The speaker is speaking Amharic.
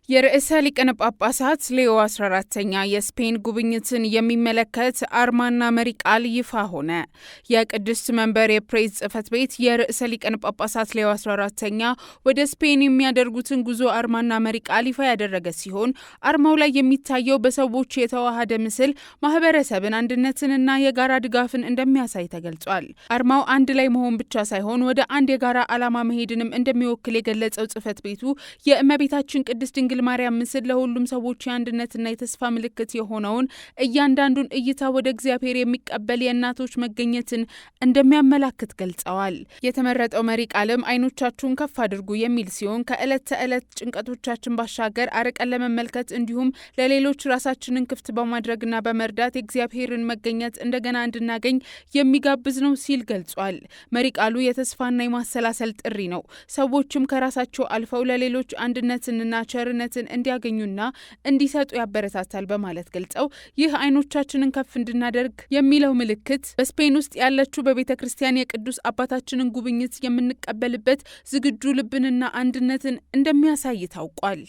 የርዕሰ ሊቃነ ጳጳሳት ሌዮ 14ኛ የስፔን ጉብኝትን የሚመለከት አርማና መሪ ቃል ይፋ ሆነ። የቅድስት መንበር የፕሬስ ጽሕፈት ቤት የርዕሰ ሊቃነ ጳጳሳት ሌዮ 14ኛ ወደ ስፔን የሚያደርጉትን ጉዞ አርማና መሪ ቃል ይፋ ያደረገ ሲሆን አርማው ላይ የሚታየው በሰዎች የተዋሃደ ምስል ማህበረሰብን፣ አንድነትንና የጋራ ድጋፍን እንደሚያሳይ ተገልጿል። አርማው አንድ ላይ መሆን ብቻ ሳይሆን ወደ አንድ የጋራ ዓላማ መሄድንም እንደሚወክል የገለጸው ጽሕፈት ቤቱ የእመቤታችን ቅድስት ድንግል ማርያም ምስል ለሁሉም ሰዎች የአንድነትና የተስፋ ምልክት የሆነውን እያንዳንዱን እይታ ወደ እግዚአብሔር የሚቀበል የእናቶች መገኘትን እንደሚያመላክት ገልጸዋል። የተመረጠው መሪ ቃልም አይኖቻችሁን ከፍ አድርጉ የሚል ሲሆን ከዕለት ተዕለት ጭንቀቶቻችን ባሻገር አርቀን ለመመልከት እንዲሁም ለሌሎች ራሳችንን ክፍት በማድረግና በመርዳት የእግዚአብሔርን መገኘት እንደገና እንድናገኝ የሚጋብዝ ነው ሲል ገልጿል። መሪ ቃሉ የተስፋና የማሰላሰል ጥሪ ነው። ሰዎችም ከራሳቸው አልፈው ለሌሎች አንድነትንና ቸርነትን እንዲያገኙና እንዲሰጡ ያበረታታል በማለት ገልጸው ይህ አይኖቻችንን ከፍ እንድናደርግ የሚለው ምልክት በስፔን ውስጥ ያለችው በቤተ ክርስቲያን የቅዱስ አባታችንን ጉብኝት የምንቀበልበት ዝግጁ ልብንና አንድነትን እንደሚያሳይ ታውቋል።